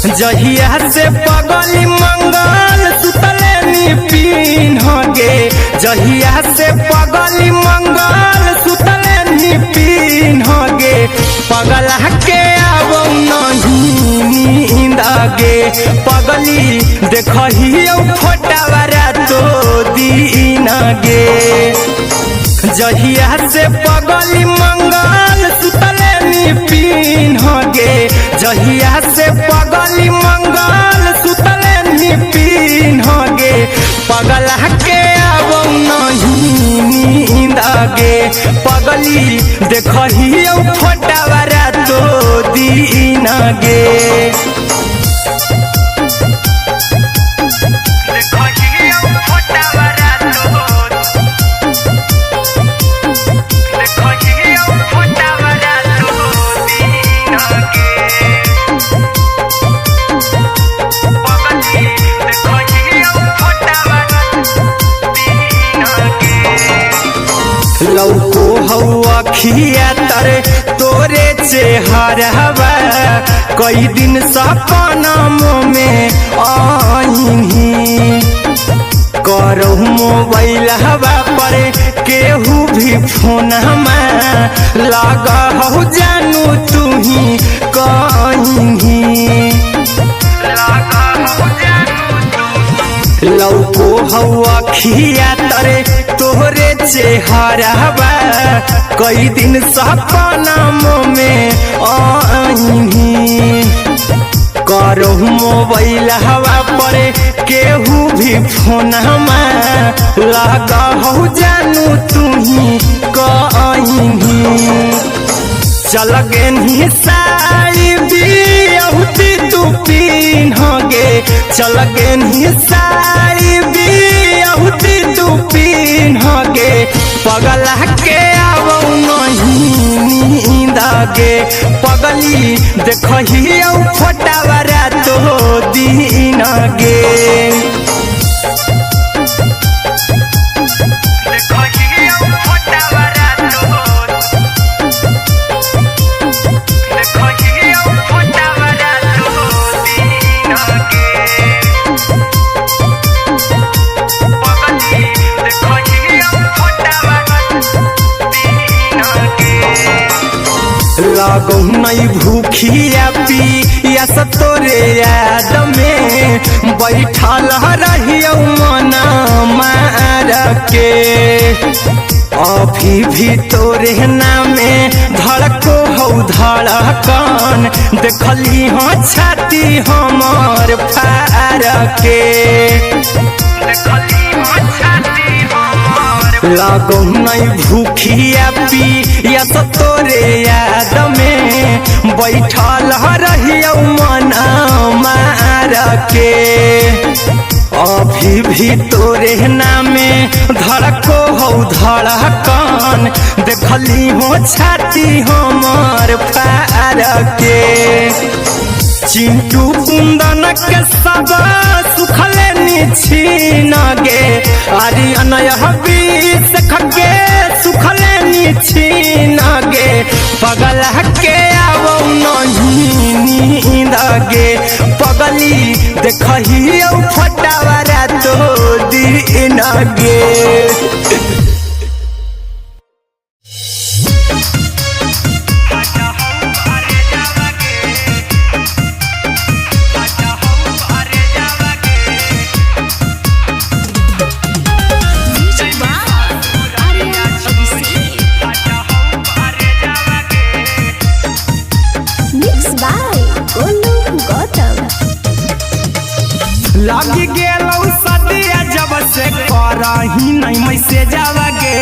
जहिया से पगली मंगल सुतले निपिन गे, जहिया से पगली मंगल सुतले निपिन गे, पगला के आवो नहीं नींद गे, पगली देखही फोटावारा तो दीन गे। जहिया से पगली मंगल सुतले निपिन गे, जहिया से पगली मंगल सुतले निपिन गे, पगला के आवो नहीं नींद गे, पगली देखही फोटावारा तो दीन गे। लौको हवा खिया तरे तोरे चेहरवा, कई दिन सपना में आईनी, करहु मोबाइल हवा पर केहू भी फोन लगा हो जानू तू ही कहीं, लौको हवा खिया तरे तोहरे चेहरवा, कई दिन सपना में आईनी, करहु मोबाइल हवा पर केहू भी फोन लगा हो जानू तू ही कहीं, चल गेनी साड़ी बियहुती तू पीन गे, चल गेनी साड़ी बियहुती तू पीन गे, पगला के आवो नहीं नींद गे, पगली देखही फोटावारा तो दीन गे। लागो नहीं भूखिया पिया तोरे याद में, बैठल रहियो मना मार के, अभी भी तोरे नामे धड़को हो धड़कन, देखली हो छाती हमर फार के, लागो नहीं भूखिया पिया तोरे याद में, बैठल रहियो मना मार के, अभी भी तोरे नामे धड़को हो धड़कन, देखली हो छाती हमर फार के, चिंटू कुंदन के सब सुखले निछीन गे, आर्यन हबीस खगे सुखले निछीन गे, पगला के आवो नहीं नींद गे, पगली देखही फोटावारा तो दीन गे। लगी गेलौ सदिया जब से करही नहीं मैसे जावगे,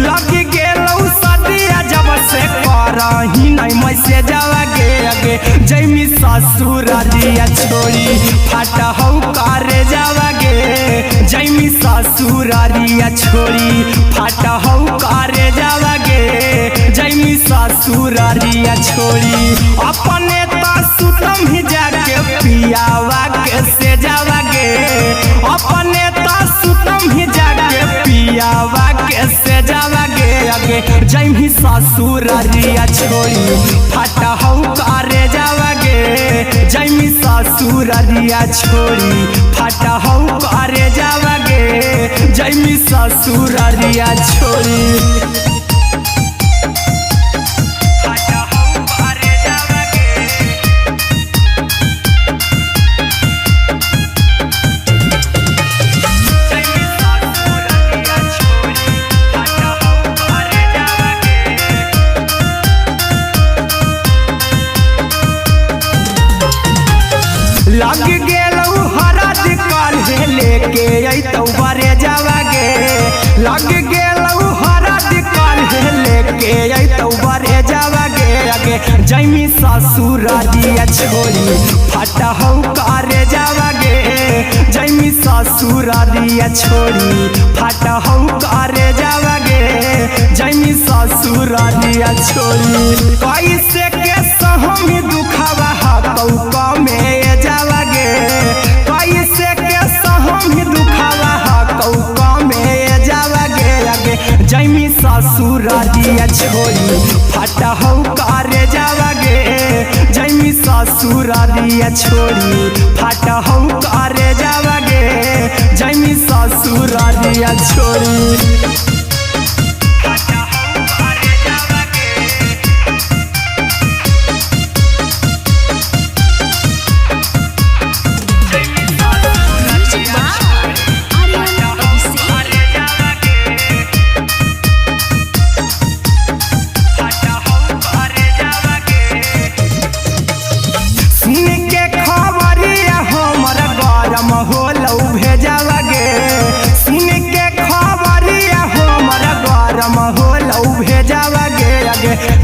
लगी गेलौ सदिया जब से करही नहीं मैसे जावगे, अगे जैमी ससुरारिया छोड़ी फाटा हो करे जावगे, जैमी ससुरारिया छोड़ी फाटा हो करे जावगे, जैमी ससुरारिया छोड़ी अपने सुतम ही जाके पियावा के से जावगे, अपने सुतम ही जाके पियावा के से जावगे, अगे जैमी ससुरारिया छोड़ी फाटा हो करे जावगे, गे जैमी ससुररिया छोड़ी फाटा हौ करे जावा गे जैमी ससुररिया छोड़ी लग गेलौ हरद काल्हे लेके अइतौ बरे जावा गे लग गेलौ हरद काल्हे लेके अइतौ बरे जावा गे अगे जैमी ससुररिया छोड़ी फाटा हौ करे जावा गे जैमी ससुररिया छोड़ी फाटा हौ करे जावा गे जैमी ससुररिया छोड़ी कैसे के सहमी दुखावा हकौ कमे जावा गे कैसे के सहमी दुखावा हकौ कमे जावा गे अगे जैमी ससुररिया छोड़ी फाटा हौ करे जावा गे जैमी ससुररिया छोड़ी फाटा हौ करे जावा गे जैमी ससुररिया छोड़ी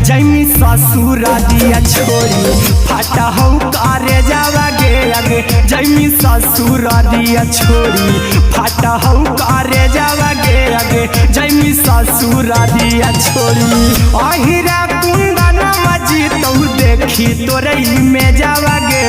जैमी ससुररिया छोड़ी फाटा हौ करे जावा गे अगे जैमी ससुररिया छोड़ी फाटा हौ करे जावा गे अगे जैमी ससुररिया छोड़ी अहिरा कुंदन मजी तौ देखी तोरई में जावा गे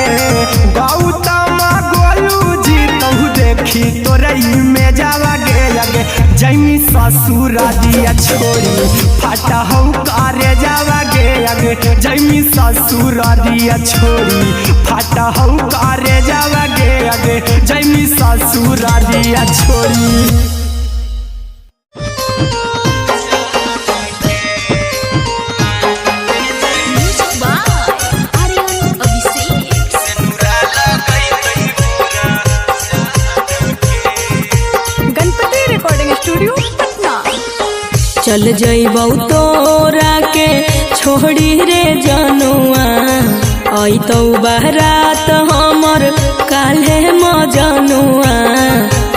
गौतम गोलू जी तौ देखी तोरई में जावा गे अगे जैमी ससुररिया छोड़ी फाटा हौ करे जावा गे अगे जैमी ससुररिया छोड़ी फाटा हौ करे जावा गे अगे जैमी ससुररिया छोड़ी चल जइबौ तोरा के छोड़ी रे जनुआ अइतौ बारात हमर काल्हे मजनुआ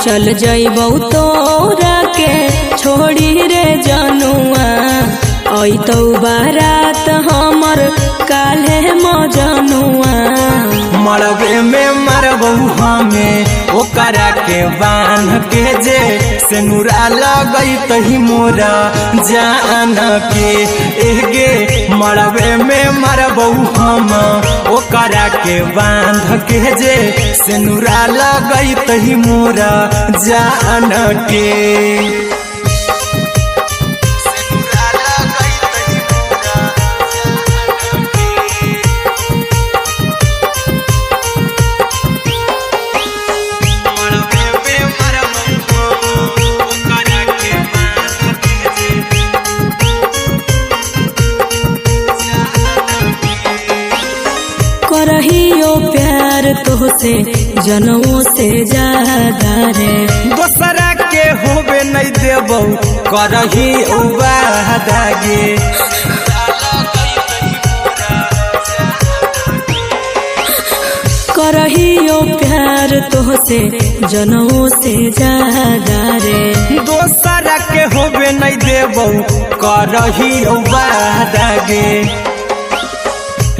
चल जइबौ तोरा के छोड़ी रे जनुआ अइतौ बारात हमर काल्हे मजनुआ मरबे में मरबौ हमें ओकरा के बांध के जे सेनुरा लगैतहि मोरा जान के एगे मरबे में मरबौ हम ओकरा के बांध के जे सेनुरा लगैतहि मोरा जान के करहियो प्यार तोहसे जनमों से ज्यादा रे दोसरा के होबे नहीं देबौ करही वादा गे करहियो प्यार तोहसे जनमों से ज्यादा रे दोसरा के होबे नहीं देबौ करही वादा गे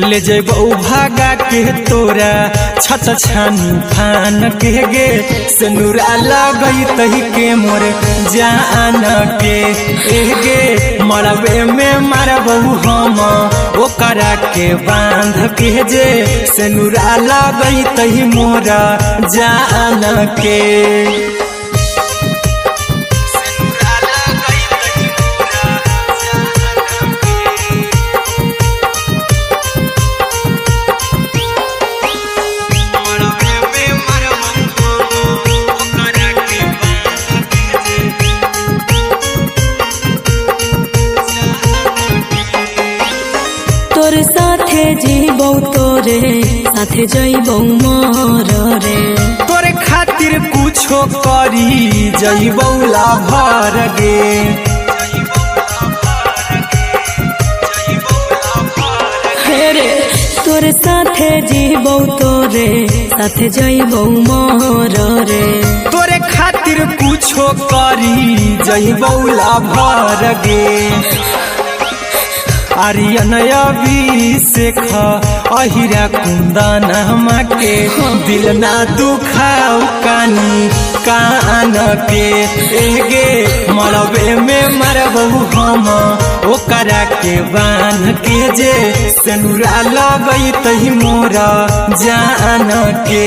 ले जेबौ भागा के तोरा छत छानी फान के गे सेनुरा लगैतहि के मोर जान के एगे मरबे में मरबौ हम ओकरा के बांध के जे सेनुरा लगैतहि मोरा जान के तोर साथे जीबौ तोरे साथे जइबौ मोर रे तोरे खातिर कुछो करी जइबौ लाभर गे रे तोर साथे जीबौ तोरे साथे जइबौ मोर रे तोरे खातिर कुछो करी जइबौ लाभर गे आर्यन अभिषेक अहिरा कुंदनमा के दिल ना दुखाऊ कानी कान के एगे मरबे में मरबहू हम ओकरा के बान के जे सनुरा लगई तही मोरा जान के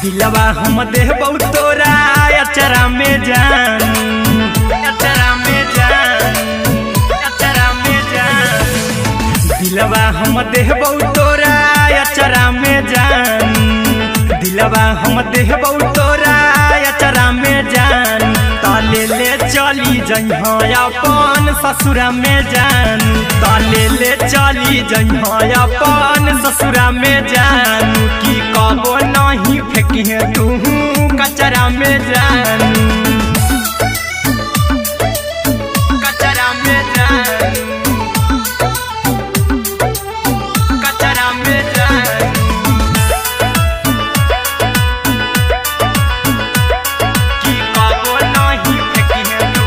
दिलवा हम देबौ तोरा अचरा में जान अचरा में जान अचरा में जान दिलवा हम देबौ तोरा अचरा में जान दिलवा हम देबौ तोरा अचरा में जान ताले ले चली जइहा अपन ससुरा में जान ताले ले चली जइहा अपन ससुरा में जान की कबो नहीं फेंकिहे तू कचरा में जान कचरा में जान कचरा में जान की कबो नहीं फेंकिहे तू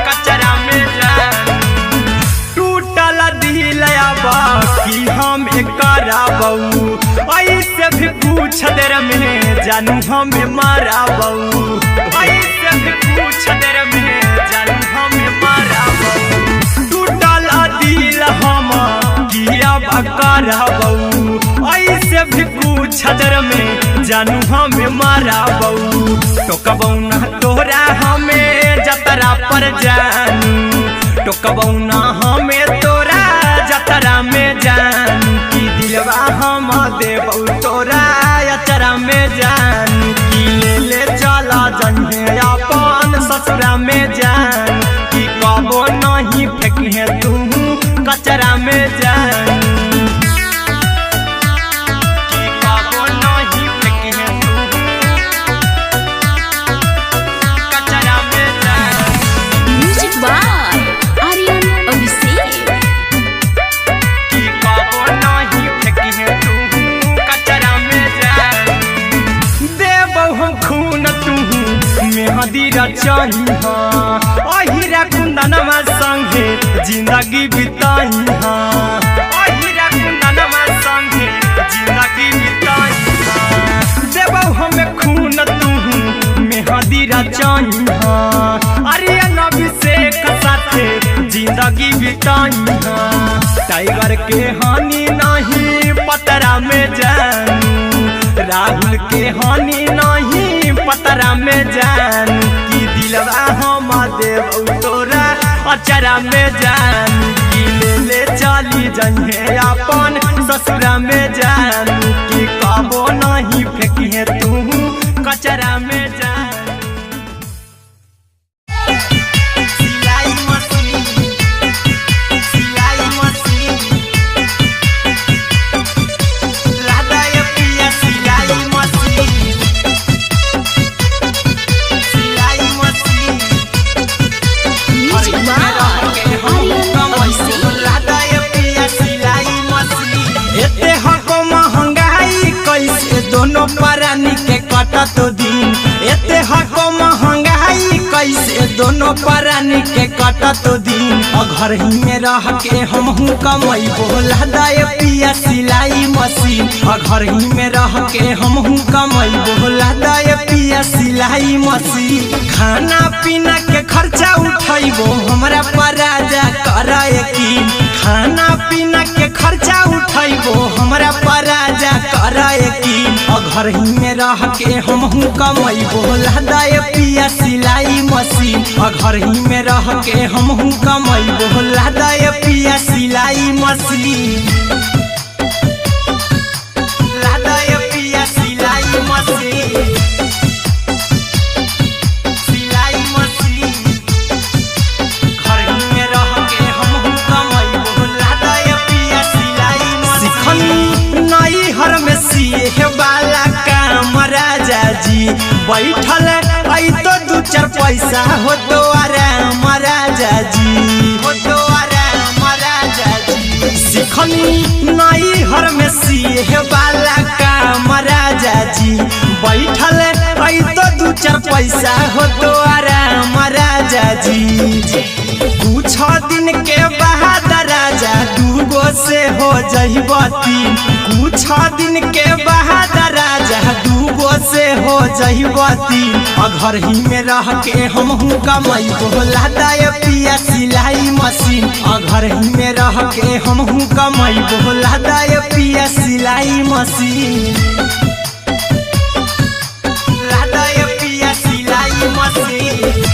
कचरा में जान टूटल दिल बाकी हम कराबौ ऐसे भी पूछ देर में जानू हमें माराबौ ऐसे भी पूछ देर में जानू हमें माराबौ टूटल दिल हम किया कराबौ ऐसे भी पूछ देर में जानू हमें माराबौ टोकबौ ना तोरा हमें जतरा पर जानू टोकबौ ना हमें तोरा जतरा में जान की दिलवा हम देबौ तोरा अचरा में जान की ले चला जइहे अपन ससुरा में जान की कबो नहीं फेंकिहे तू कचरा में जान की कबो नहीं फेंकिहे तू कचरा में जान म्यूजिक बाय आर्यन अभिषेक की कबो नहीं फेंकिहे तू कचरा में जान देबौ हम खून तू मेहदी रचइहा अहिरा कुंदनमा संगे जिंदगी बिताइहा अहिरा कुंदनमा संगे जिंदगी बिताइहा देबौ हम खून तू मेहदी रचइहा आर्यन अभिषेक साथे जिंदगी बिताइहा टाइगर के हानि नहीं पतरा में जानू राहुल के हानि नहीं पतरा में जान की दिलवा हम देबौ तोरा अचरा में जान की ले चली जइहे अपन ससुरा में जान की कबो नहीं फेंकिहे तू कचरा में जान दोनों परानी के कटत दिन एते हको महंगाई कैसे दोनों परानी के कटत दिन घर ही में रह के हमहू कमैबो लदाए पिया सिलाई मशीन घर ही में रह के हमहू कमैबो लदाए पिया सिलाई मशीन खाना पीना के खर्चा उठैबो हमरा पराजा कराए की खाना पीना के खर्चा उठैबो हमरा पराजा कराए की घर ही में रह के हमहू कमैबो लहदाए पिया सिलाई मशीन घर ही में रह के हमहू कमैबो लहदाए पिया सिलाई मशीन लहदाए पिया सिलाई मशीन सिलाई मशीन घर ही में रह के हमहू कमैबो लहदाए पिया सिलाई मशीन नई हर में सिए वाला काम राजा जी बैठल आई तो दू चार पैसा हो तो आराम राजा जी हो तो आराम राजा जी सिखनी नई हर में सिए वाला काम राजा जी बैठल आई तो दू चार पैसा हो तो आराम राजा जी कुछ दिन के बाद राजा दूगो से हो जइबो तीन कुछ दिन के बाद राजा दूगो से हो जइबो तीन घर ही में रह के हमहू कमैबो लहदाए पिया सिलाई मशीन घर ही में रह के हमहू कमैबो लहदाए पिया सिलाई मशीन लहदाए पिया सिलाई मशीन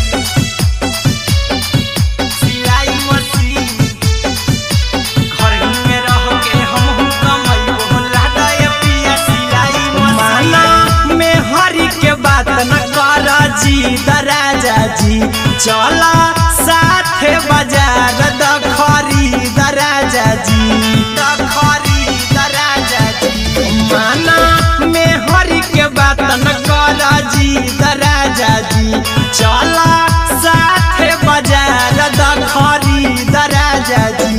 बात न कर जी दराजा जी चला साथे बाजार दखरी दराजा जी दखरी दराजा जी माना में हरी के बात न कर जी दराजा जी चला साथे बाजार दखरी दराजा जी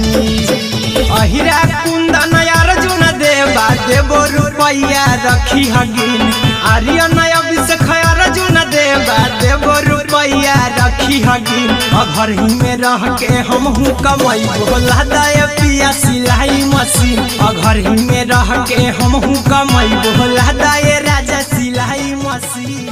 अहिरा कुंदन अर्जुन देवा देबो रुपया रखी हगिन आर्यन अभिषेक अर्जुन देवा देबो रुपया रखी हगिन घर ही में रह के हमहू कमैबो लहदाए पिया सिलाई मशीन घर ही में रह के हमहू कमैबो लहदाए राजा सिलाई मशीन।